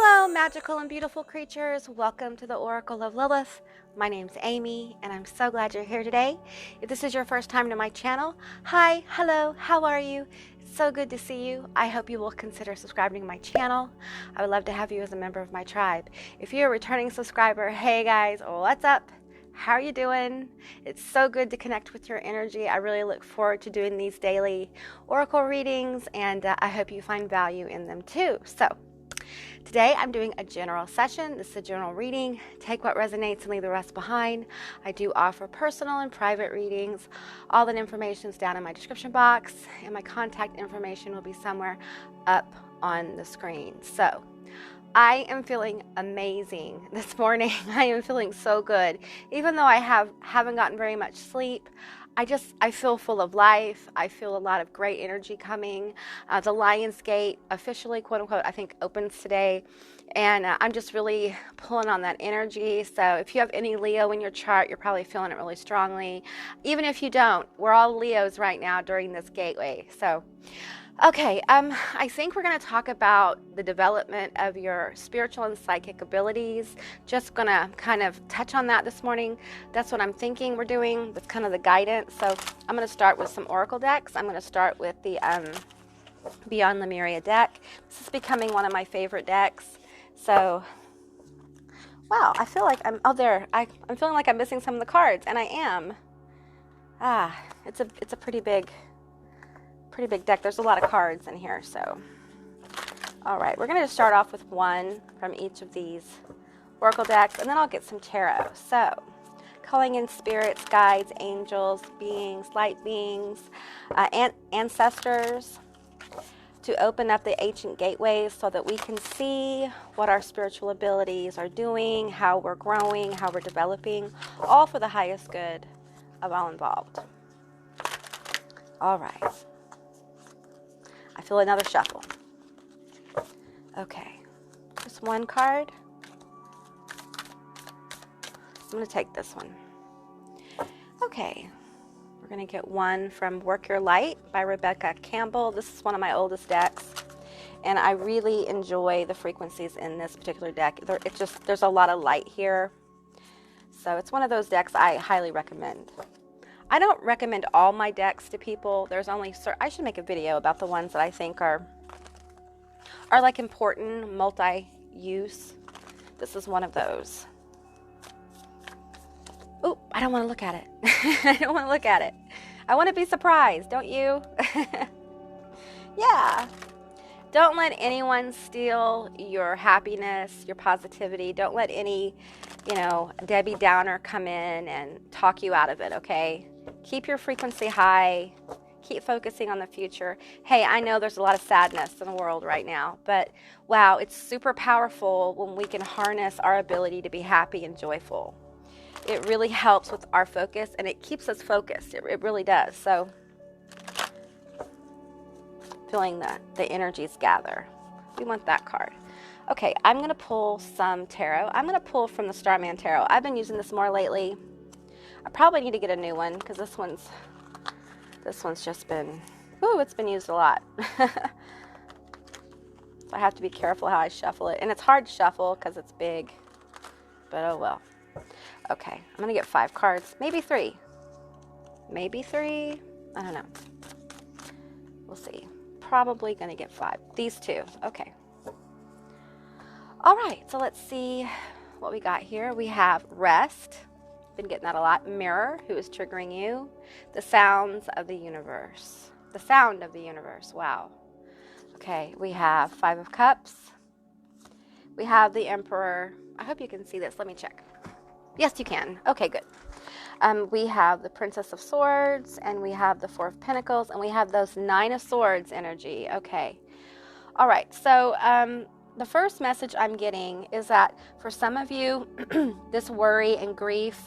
Hello, magical and beautiful creatures. Welcome to the Oracle of Lilith. My name's Amy, and I'm so glad you're here today. If this is your first time to my channel, hi, hello, how are you? It's so good to see you. I hope you will consider subscribing to my channel. I would love to have you as a member of my tribe. If you're a returning subscriber, hey guys, what's up? How are you doing? It's so good to connect with your energy. I really look forward to doing these daily oracle readings, and I hope you find value in them too. So today I'm doing a general session. This is a general reading. Take what resonates and leave the rest behind. I do offer personal and private readings. All that information is down in my description box, and my contact information will be somewhere up on the screen. So I am feeling amazing this morning. I am feeling so good. Even though I haven't gotten very much sleep, I feel full of life. I feel a lot of great energy coming. The Lion's Gate officially, quote unquote, I think opens today. And I'm just really pulling on that energy. So if you have any Leo in your chart, you're probably feeling it really strongly. Even if you don't, we're all Leos right now during this gateway. So okay, I think we're going to talk about the development of your spiritual and psychic abilities. Just going to kind of touch on that this morning. That's what I'm thinking we're doing. That's kind of the guidance. So I'm going to start with some oracle decks. I'm going to start with the Beyond Lemuria deck. This is becoming one of my favorite decks. So, wow, I feel like I'm feeling like I'm missing some of the cards, and I am. It's a pretty big deck. There's a lot of cards in here. So all right, we're going to start off with one from each of these oracle decks, and then I'll get some tarot. So calling in spirits, guides, angels, beings, light beings, ancestors, to open up the ancient gateways so that we can see what our spiritual abilities are doing, how we're growing, how we're developing, all for the highest good of all involved. All right, I feel another shuffle. Okay, just one card. I'm going to take this one. Okay, we're going to get one from Work Your Light by Rebecca Campbell. This is one of my oldest decks, and I really enjoy the frequencies in this particular deck. There's a lot of light here, so it's one of those decks I highly recommend. I don't recommend all my decks to people. I should make a video about the ones that I think are like important, multi-use. This is one of those. Oh, I don't want to look at it. I don't want to look at it. I want to be surprised, don't you? Yeah. Don't let anyone steal your happiness, your positivity. Don't let any, Debbie Downer come in and talk you out of it, okay? Keep your frequency high. Keep focusing on the future. Hey, I know there's a lot of sadness in the world right now, but wow, it's super powerful when we can harness our ability to be happy and joyful. It really helps with our focus, and it keeps us focused. It really does. So, feeling the energies gather. We want that card. Okay, I'm going to pull some tarot. I'm going to pull from the Starman Tarot. I've been using this more lately. I probably need to get a new one because this one's just been, it's been used a lot. So I have to be careful how I shuffle it. And it's hard to shuffle because it's big, but oh well. Okay, I'm going to get 5 cards, maybe 3. Maybe 3, I don't know. We'll see. Probably going to get 5. These 2, okay. All right, so let's see what we got here. We have Rest. Been getting that a lot. Mirror, who is triggering you. The sounds of the universe. The sound of the universe. Wow. Okay, we have 5 of Cups. We have the Emperor. I hope you can see this. Let me check. Yes, you can. Okay, good. We have the Princess of Swords, and we have the 4 of Pentacles, and we have those 9 of Swords energy. Okay. All right, so the first message I'm getting is that for some of you, this worry and grief,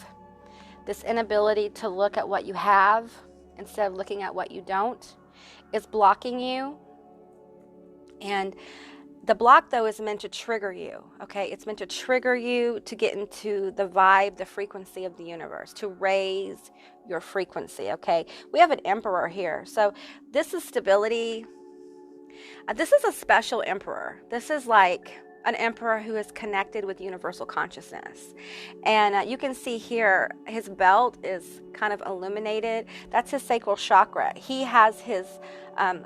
this inability to look at what you have instead of looking at what you don't, is blocking you. And the block, though, is meant to trigger you, okay? It's meant to trigger you to get into the vibe, the frequency of the universe, to raise your frequency, okay? We have an Emperor here. So this is stability. This is a special Emperor. This is like an emperor who is connected with universal consciousness. And you can see here, his belt is kind of illuminated. That's his sacral chakra. He has his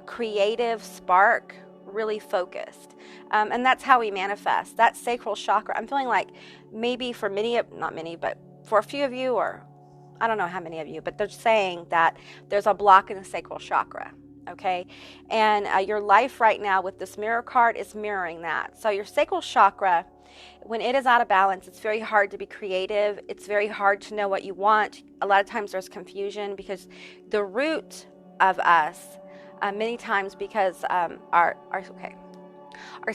creative spark really focused. And that's how we manifest. That sacral chakra, I'm feeling like maybe for many, not many, but for a few of you, or I don't know how many of you, but they're saying that there's a block in the sacral chakra. Okay, and your life right now with this mirror card is mirroring that. So your sacral chakra, when it is out of balance, it's very hard to be creative. It's very hard to know what you want. A lot of times there's confusion because the root of us, many times because our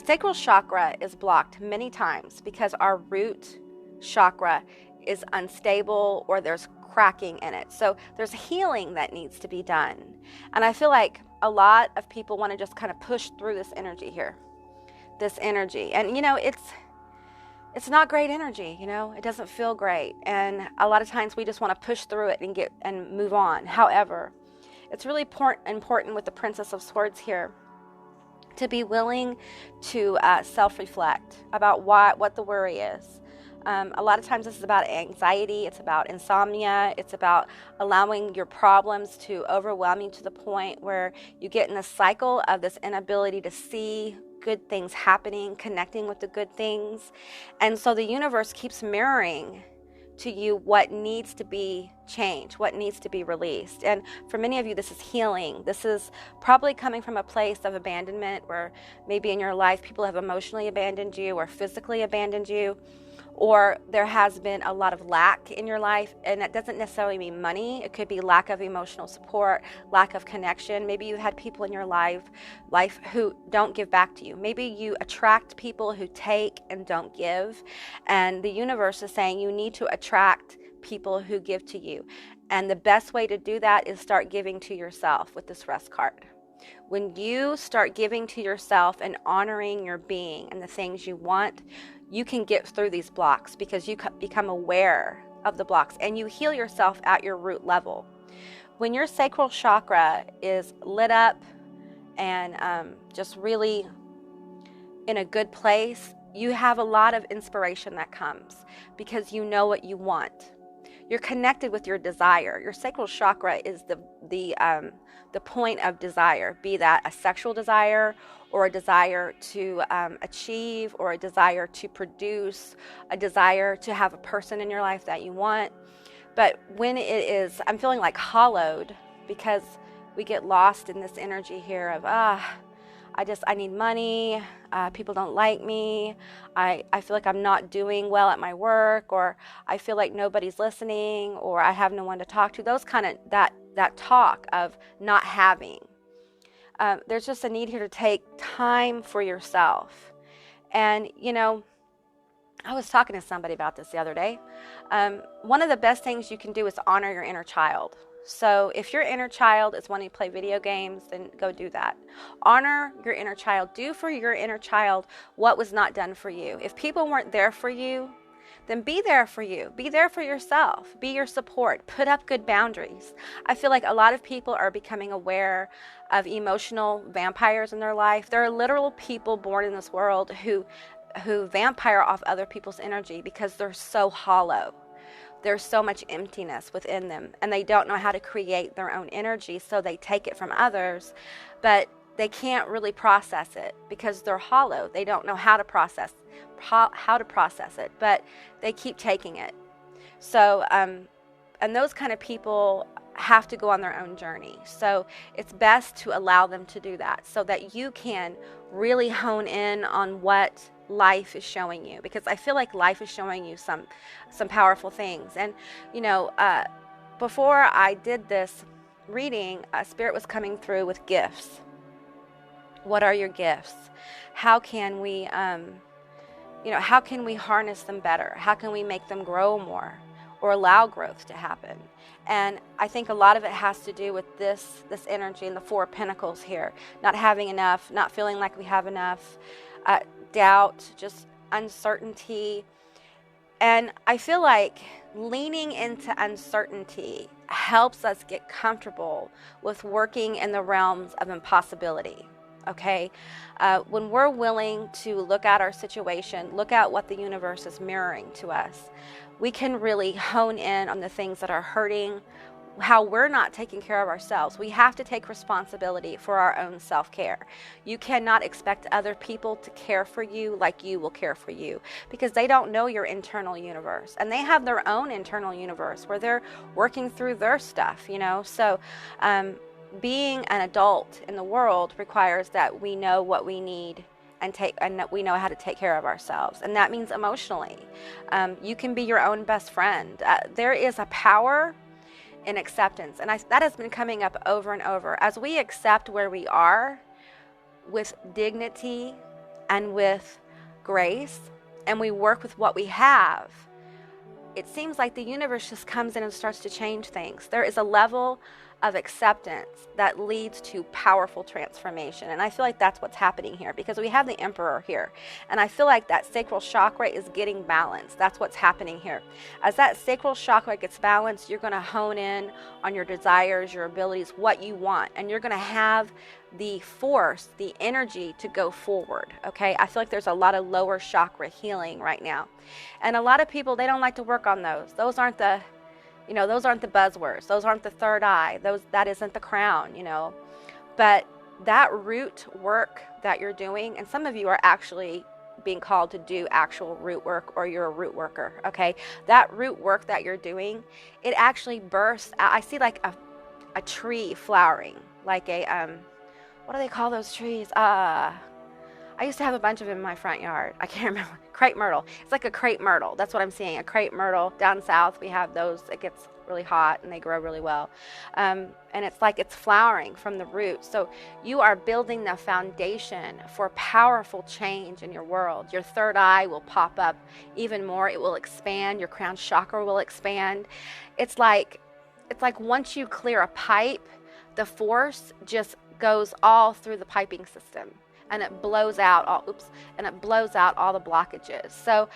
sacral chakra is blocked many times because our root chakra is unstable or there's cracking in it. So there's healing that needs to be done. And I feel like a lot of people want to just kind of push through this energy here. This energy. And you know, it's not great energy, you know. It doesn't feel great. And a lot of times we just want to push through it and move on. However, it's really important with the Princess of Swords here to be willing to self-reflect about what the worry is. A lot of times this is about anxiety, it's about insomnia, it's about allowing your problems to overwhelm you to the point where you get in a cycle of this inability to see good things happening, connecting with the good things. And so the universe keeps mirroring to you what needs to be changed, what needs to be released. And for many of you, this is healing. This is probably coming from a place of abandonment where maybe in your life people have emotionally abandoned you or physically abandoned you, or there has been a lot of lack in your life. And that doesn't necessarily mean money. It could be lack of emotional support, lack of connection. Maybe you had people in your life who don't give back to you. Maybe you attract people who take and don't give. And the universe is saying you need to attract people who give to you. And the best way to do that is start giving to yourself with this rest card. When you start giving to yourself and honoring your being and the things you want, you can get through these blocks because you become aware of the blocks and you heal yourself at your root level. When your sacral chakra is lit up and just really in a good place, you have a lot of inspiration that comes because you know what you want. You're connected with your desire. Your sacral chakra is the point of desire, be that a sexual desire or a desire to achieve or a desire to produce, a desire to have a person in your life that you want. But when it is, I'm feeling like hollowed because we get lost in this energy here of, I need money, people don't like me, I feel like I'm not doing well at my work, or I feel like nobody's listening, or I have no one to talk to. Those kind of, that talk of not having. There's just a need here to take time for yourself. And, you know, I was talking to somebody about this the other day. One of the best things you can do is honor your inner child. So if your inner child is wanting to play video games, then go do that. Honor your inner child. Do for your inner child what was not done for you. If people weren't there for you, then be there for you. Be there for yourself. Be your support. Put up good boundaries. I feel like a lot of people are becoming aware of emotional vampires in their life. There are literal people born in this world who vampire off other people's energy because they're so hollow. There's so much emptiness within them, and they don't know how to create their own energy, so they take it from others, but they can't really process it because they're hollow. They don't know how to process it, but they keep taking it. So, and those kind of people have to go on their own journey. So it's best to allow them to do that so that you can really hone in on what life is showing you, because I feel like life is showing you some powerful things. And you know, before I did this reading, Spirit was coming through with gifts. What are your gifts? How can we how can we harness them better? How can we make them grow more or allow growth to happen? And I think a lot of it has to do with this energy in the Four of Pentacles here, not having enough, not feeling like we have enough, doubt, just uncertainty. And I feel like leaning into uncertainty helps us get comfortable with working in the realms of impossibility. okay? When we're willing to look at our situation, look at what the universe is mirroring to us, we can really hone in on the things that are hurting, how we're not taking care of ourselves. We have to take responsibility for our own self-care. You cannot expect other people to care for you like you will care for you, because they don't know your internal universe, and they have their own internal universe where they're working through their stuff, you know. So being an adult in the world requires that we know what we need and that we know how to take care of ourselves, and that means emotionally. You can be your own best friend. There is a power in acceptance, and that has been coming up over and over. As we accept where we are with dignity and with grace, and we work with what we have, it seems like the universe just comes in and starts to change things. There is a level of acceptance that leads to powerful transformation, and I feel like that's what's happening here, because we have the Emperor here, and I feel like that sacral chakra is getting balanced. That's what's happening here. As that sacral chakra gets balanced, you're going to hone in on your desires, your abilities, what you want, and you're going to have the force, the energy to go forward, okay? I feel like there's a lot of lower chakra healing right now, and a lot of people, they don't like to work on those. Those aren't the buzzwords. Those aren't the third eye. That isn't the crown, you know. But that root work that you're doing, and some of you are actually being called to do actual root work, or you're a root worker, okay? That root work that you're doing, it actually bursts out. I see like a tree flowering, like a, what do they call those trees? I used to have a bunch of them in my front yard. I can't remember. Crepe myrtle. It's like a crepe myrtle. That's what I'm seeing. A crepe myrtle. Down south, we have those. It gets really hot and they grow really well. And it's like it's flowering from the root. So you are building the foundation for powerful change in your world. Your third eye will pop up even more. It will expand. Your crown chakra will expand. It's like once you clear a pipe, the force just goes all through the piping system, and it blows out all the blockages. So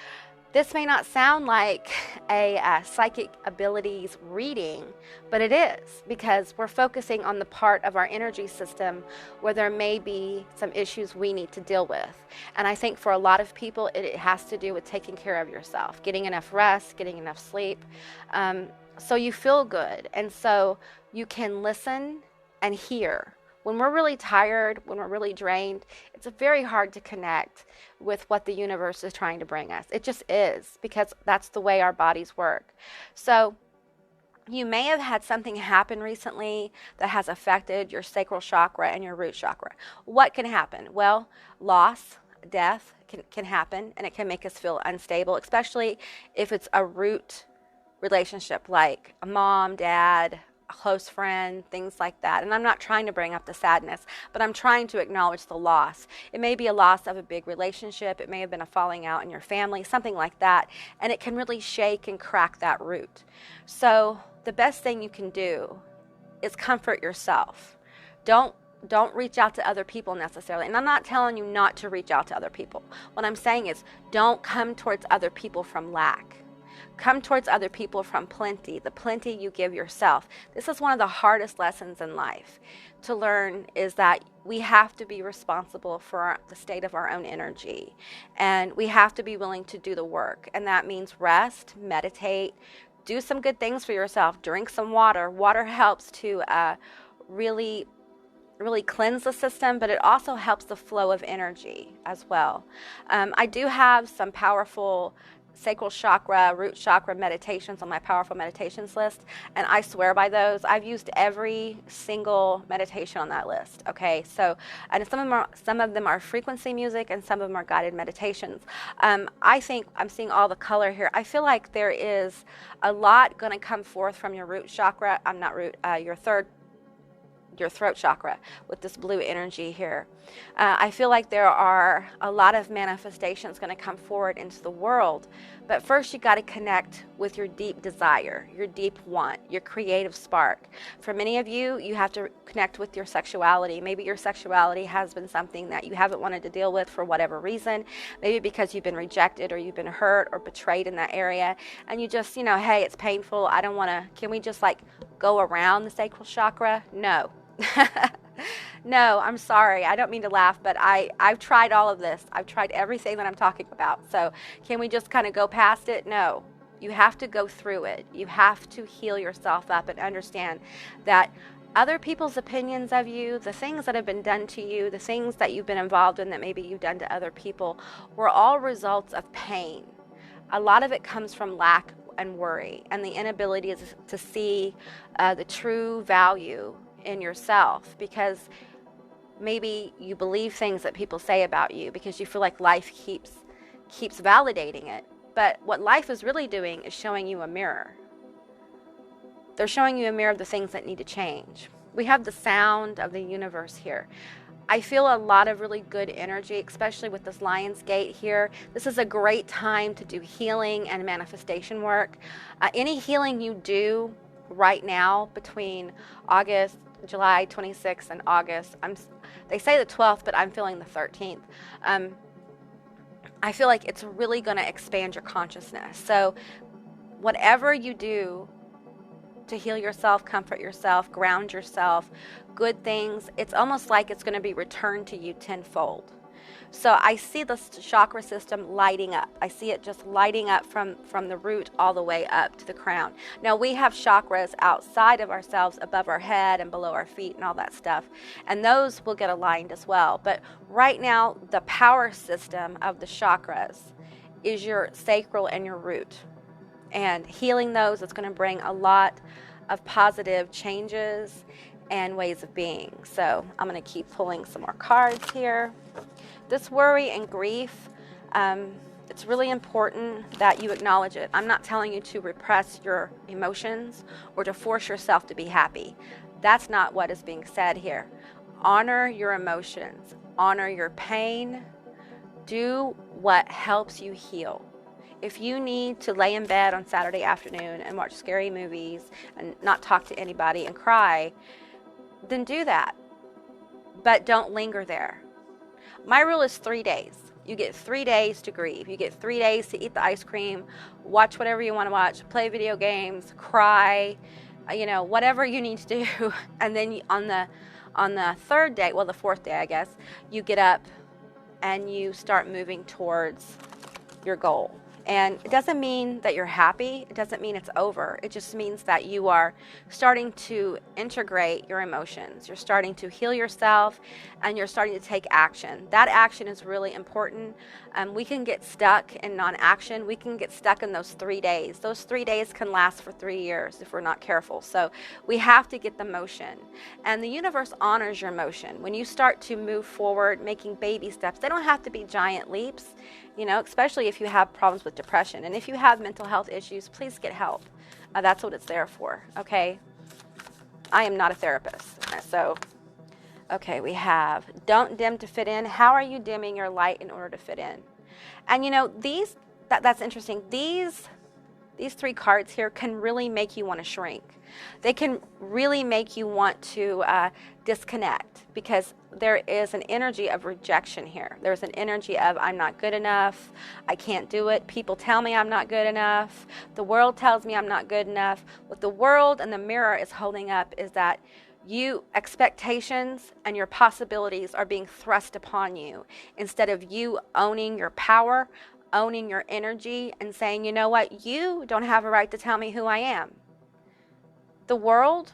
this may not sound like a psychic abilities reading, but it is, because we're focusing on the part of our energy system where there may be some issues we need to deal with. And I think for a lot of people, it has to do with taking care of yourself, getting enough rest, getting enough sleep, so you feel good, and so you can listen and hear. When we're really tired, when we're really drained, it's very hard to connect with what the universe is trying to bring us. It just is, because that's the way our bodies work. So you may have had something happen recently that has affected your sacral chakra and your root chakra. What can happen? Well, loss, death can happen, and it can make us feel unstable, especially if it's a root relationship, like a mom, dad, a close friend, things like that. And I'm not trying to bring up the sadness, but I'm trying to acknowledge the loss. It may be a loss of a big relationship. It may have been a falling out in your family, something like that. And it can really shake and crack that root. So the best thing you can do is comfort yourself. Don't reach out to other people necessarily. And I'm not telling you not to reach out to other people. What I'm saying is, don't come towards other people from lack. Come towards other people from plenty, the plenty you give yourself. This is one of the hardest lessons in life to learn, is that we have to be responsible for the state of our own energy. And we have to be willing to do the work. And that means rest, meditate, do some good things for yourself, drink some water. Water helps to really cleanse the system, but it also helps the flow of energy as well. I do have some powerful sacral chakra, root chakra meditations on my powerful meditations list, and I swear by those. I've used every single meditation on that list. Okay, so, and some of them are frequency music, and some of them are guided meditations. I think I'm seeing all the color here. I feel like there is a lot going to come forth from your root chakra. Your throat chakra with this blue energy here. I feel like there are a lot of manifestations going to come forward into the world, but first you got to connect with your deep desire, your deep want, your creative spark. For many of you, you have to connect with your sexuality. Maybe your sexuality has been something that you haven't wanted to deal with for whatever reason, maybe because you've been rejected or you've been hurt or betrayed in that area, and you just, hey, it's painful, I don't want to, can we just like go around the sacral chakra? No. No, I'm sorry. I don't mean to laugh, but I've tried all of this. I've tried everything that I'm talking about. So can we just kind of go past it? No. You have to go through it. You have to heal yourself up and understand that other people's opinions of you, the things that have been done to you, the things that you've been involved in that maybe you've done to other people, were all results of pain. A lot of it comes from lack and worry and the inability to see the true value in yourself, because maybe you believe things that people say about you because you feel like life keeps validating it. But what life is really doing is showing you a mirror. They're showing you a mirror of the things that need to change. We have the sound of the universe here. I feel a lot of really good energy, especially with this Lion's Gate here. This is a great time to do healing and manifestation work. Any healing you do right now between July 26th and August, they say the 12th, but I'm feeling the 13th. I feel like it's really going to expand your consciousness. So whatever you do to heal yourself, comfort yourself, ground yourself, good things, it's almost like it's going to be returned to you tenfold. So I see the chakra system lighting up. I see it just lighting up from the root all the way up to the crown. Now we have chakras outside of ourselves, above our head and below our feet and all that stuff. And those will get aligned as well. But right now, the power system of the chakras is your sacral and your root. And healing those is going to bring a lot of positive changes and ways of being. So I'm going to keep pulling some more cards here. This worry and grief, it's really important that you acknowledge it. I'm not telling you to repress your emotions or to force yourself to be happy. That's not what is being said here. Honor your emotions. Honor your pain. Do what helps you heal. If you need to lay in bed on Saturday afternoon and watch scary movies and not talk to anybody and cry, then do that. But don't linger there. My rule is 3 days. You get 3 days to grieve. You get 3 days to eat the ice cream, watch whatever you want to watch, play video games, cry, whatever you need to do. And then on the third day, well, the fourth day, I guess, you get up and you start moving towards your goal. And it doesn't mean that you're happy. It doesn't mean it's over. It just means that you are starting to integrate your emotions. You're starting to heal yourself, and you're starting to take action. That action is really important. We can get stuck in non-action. We can get stuck in those 3 days. Those 3 days can last for 3 years if we're not careful. So we have to get the motion. And the universe honors your motion. When you start to move forward, making baby steps, they don't have to be giant leaps. Especially if you have problems with depression. And if you have mental health issues, please get help. That's what it's there for, okay? I am not a therapist. So, okay, we have don't dim to fit in. How are you dimming your light in order to fit in? And that's interesting. These 3 cards here can really make you want to shrink. They can really make you want to disconnect, because there is an energy of rejection here. There's an energy of I'm not good enough. I can't do it. People tell me I'm not good enough. The world tells me I'm not good enough. What the world and the mirror is holding up is that expectations and your possibilities are being thrust upon you, instead of you owning your power, owning your energy, and saying, you know what, you don't have a right to tell me who I am. The world,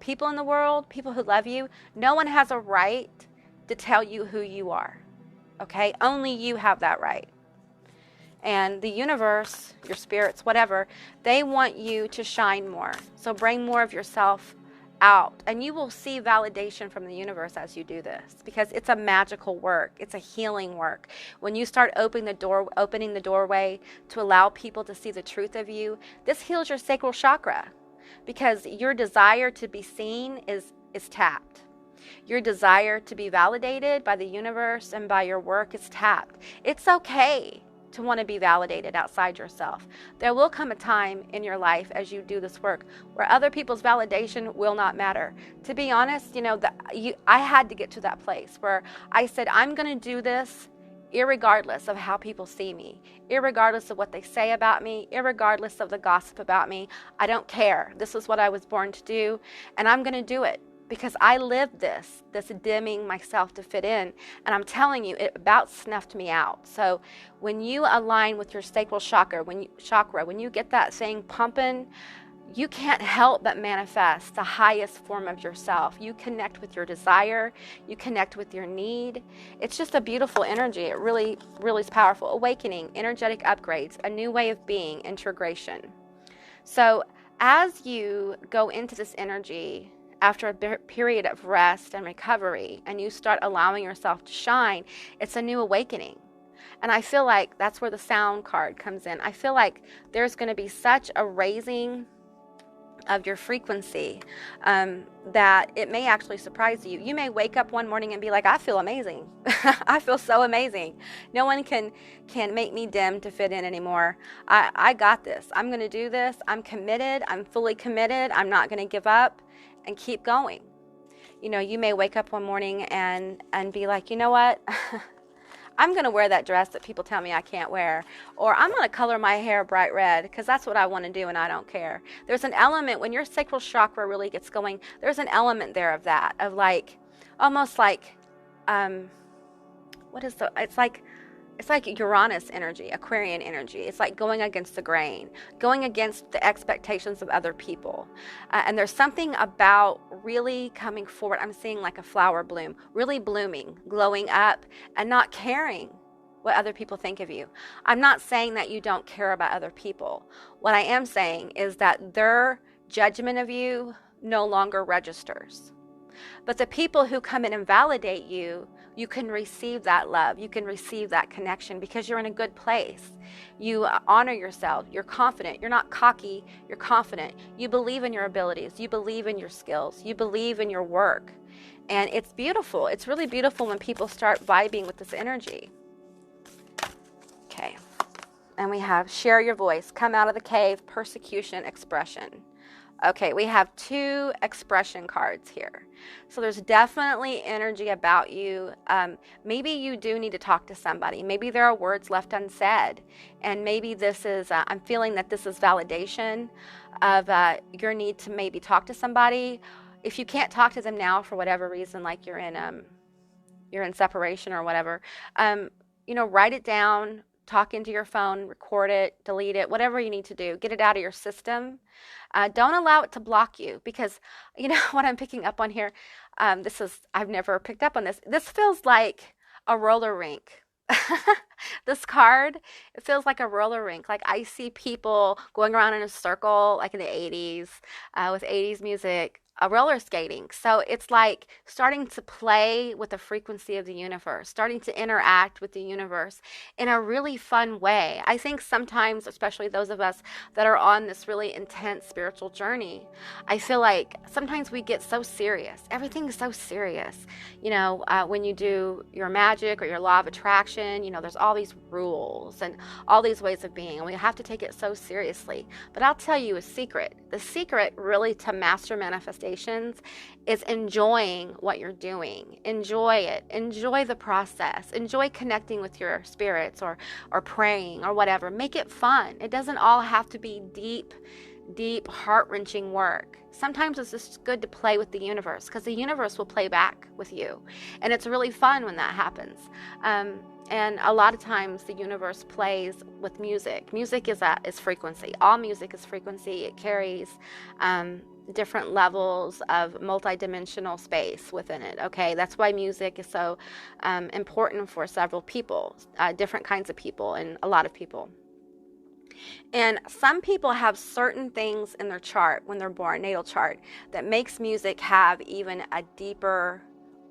people in the world, people who love you, no one has a right to tell you who you are, okay? Only you have that right. And the universe, your spirits, whatever, they want you to shine more. So bring more of yourself out, and you will see validation from the universe as you do this, because it's a magical work. It's a healing work. When you start opening the doorway to allow people to see the truth of you, this heals your sacral chakra, because your desire to be seen is tapped. Your desire to be validated by the universe and by your work is tapped. It's okay to want to be validated outside yourself. There will come a time in your life as you do this work where other people's validation will not matter. To be honest, I had to get to that place where I said, I'm going to do this irregardless of how people see me, irregardless of what they say about me, irregardless of the gossip about me. I don't care. This is what I was born to do, and I'm going to do it. because I lived this dimming myself to fit in, and I'm telling you, it about snuffed me out. So when you align with your sacral chakra, when you get that thing pumping, you can't help but manifest the highest form of yourself. You connect with your desire, you connect with your need. It's just a beautiful energy. It really, really is powerful. Awakening, energetic upgrades, a new way of being, integration. So as you go into this energy after a period of rest and recovery, and you start allowing yourself to shine, it's a new awakening. And I feel like that's where the sound card comes in. I feel like there's going to be such a raising of your frequency that it may actually surprise you. You may wake up one morning and be like, I feel amazing. I feel so amazing. No one can make me dim to fit in anymore. I got this. I'm going to do this. I'm committed. I'm fully committed. I'm not going to give up, and keep going. You know, you may wake up one morning and be like, you know what? I'm going to wear that dress that people tell me I can't wear, or I'm going to color my hair bright red because that's what I want to do and I don't care. There's an element when your sacral chakra really gets going, there's an element there of that, of like, almost like, it's like Uranus energy, Aquarian energy. It's like going against the grain, going against the expectations of other people. And there's something about really coming forward. I'm seeing like a flower bloom, really blooming, glowing up, and not caring what other people think of you. I'm not saying that you don't care about other people. What I am saying is that their judgment of you no longer registers. But the people who come in and validate you, you can receive that love. You can receive that connection because you're in a good place. You honor yourself. You're confident. You're not cocky. You're confident. You believe in your abilities. You believe in your skills. You believe in your work. And it's beautiful. It's really beautiful when people start vibing with this energy. Okay. And we have share your voice, come out of the cave, persecution, expression. Okay, we have 2 expression cards here. So there's definitely energy about you. Maybe you do need to talk to somebody. Maybe there are words left unsaid. And maybe this is, I'm feeling that this is validation of your need to maybe talk to somebody. If you can't talk to them now for whatever reason, like you're in separation or whatever, you know, write it down, talk into your phone, record it, delete it, whatever you need to do. Get it out of your system. Don't allow it to block you, because, you know, what I'm picking up on here, I've never picked up on this. This feels like a roller rink. This card, it feels like a roller rink. Like I see people going around in a circle, like in the 80s, with 80s music, roller skating. So it's like starting to play with the frequency of the universe, starting to interact with the universe in a really fun way. I think sometimes, especially those of us that are on this really intense spiritual journey, I feel like sometimes we get so serious. Everything is so serious. You know, when you do your magic or your law of attraction, you know, there's all these rules and all these ways of being, and we have to take it so seriously. But I'll tell you a secret. The secret really to master manifestation is enjoying what you're doing. Enjoy it. Enjoy the process. Enjoy connecting with your spirits or praying or whatever. Make it fun. It doesn't all have to be deep, heart-wrenching work. Sometimes it's just good to play with the universe, because the universe will play back with you. And it's really fun when that happens. And a lot of times the universe plays with music. Music is frequency. All music is frequency. It carries different levels of multidimensional space within it. Okay, that's why music is so important for several people, different kinds of people, and a lot of people. And some people have certain things in their chart when they're born, natal chart, that makes music have even a deeper,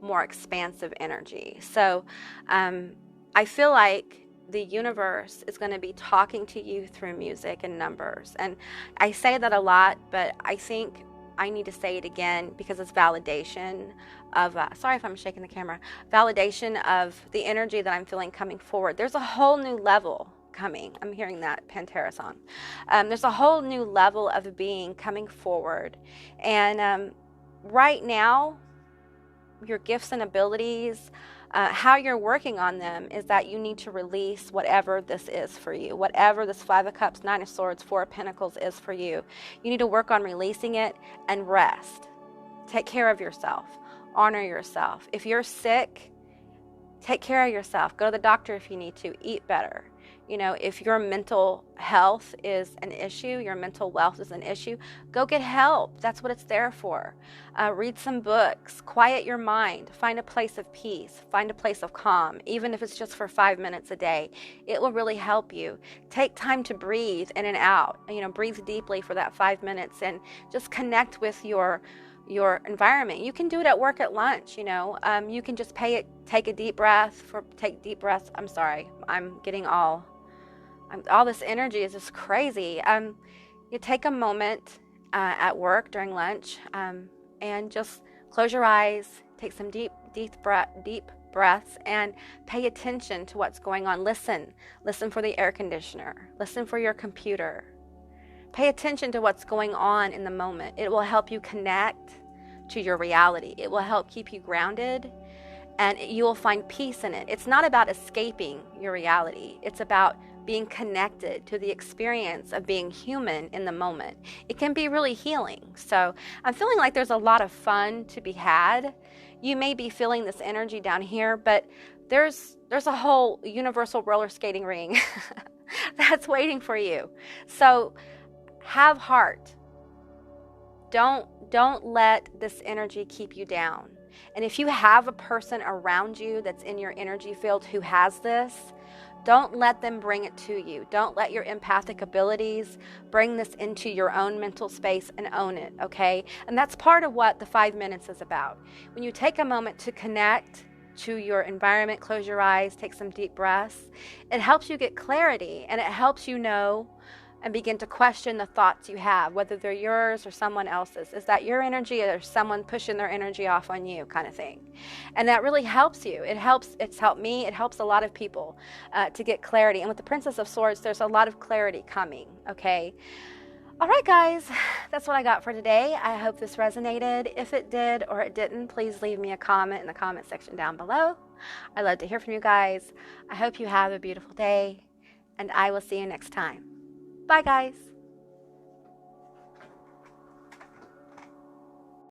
more expansive energy. So I feel like the universe is going to be talking to you through music and numbers. And I say that a lot, but I think I need to say it again because it's validation of, sorry if I'm shaking the camera, validation of the energy that I'm feeling coming forward. There's a whole new level coming. I'm hearing that Pantera song. There's a whole new level of being coming forward. And right now, your gifts and abilities, how you're working on them is that you need to release whatever this is for you, whatever this 5 of Cups, 9 of Swords, 4 of Pentacles is for you. You need to work on releasing it and rest. Take care of yourself. Honor yourself. If you're sick, take care of yourself. Go to the doctor if you need to. Eat better. You know, if your mental health is an issue, your mental wealth is an issue, go get help. That's what it's there for. Read some books. Quiet your mind. Find a place of peace. Find a place of calm, even if it's just for 5 minutes a day. It will really help you. Take time to breathe in and out. You know, breathe deeply for that 5 minutes and just connect with your environment. You can do it at work, at lunch. You know, you can just take a deep breath. Take deep breaths. I'm sorry, I'm getting all this energy is just crazy. You take a moment at work during lunch, and just close your eyes. Take some deep breaths, and pay attention to what's going on. Listen for the air conditioner. Listen for your computer. Pay attention to what's going on in the moment. It will help you connect to your reality. It will help keep you grounded, and you will find peace in it. It's not about escaping your reality. It's about being connected to the experience of being human in the moment. It can be really healing. So I'm feeling like there's a lot of fun to be had. You may be feeling this energy down here, but there's a whole universal roller skating ring that's waiting for you. So have heart. Don't let this energy keep you down. And if you have a person around you that's in your energy field who has this, don't let them bring it to you. Don't let your empathic abilities bring this into your own mental space and own it, okay? And that's part of what the 5 minutes is about. When you take a moment to connect to your environment, close your eyes, take some deep breaths, it helps you get clarity, and it helps you know and begin to question the thoughts you have, whether they're yours or someone else's. Is that your energy, or someone pushing their energy off on you, kind of thing? And that really helps you. It's helped me. It helps a lot of people to get clarity. And with the Princess of Swords, there's a lot of clarity coming, okay? All right, guys, that's what I got for today. I hope this resonated. If it did or it didn't, please leave me a comment in the comment section down below. I'd love to hear from you guys. I hope you have a beautiful day, and I will see you next time. Bye, guys.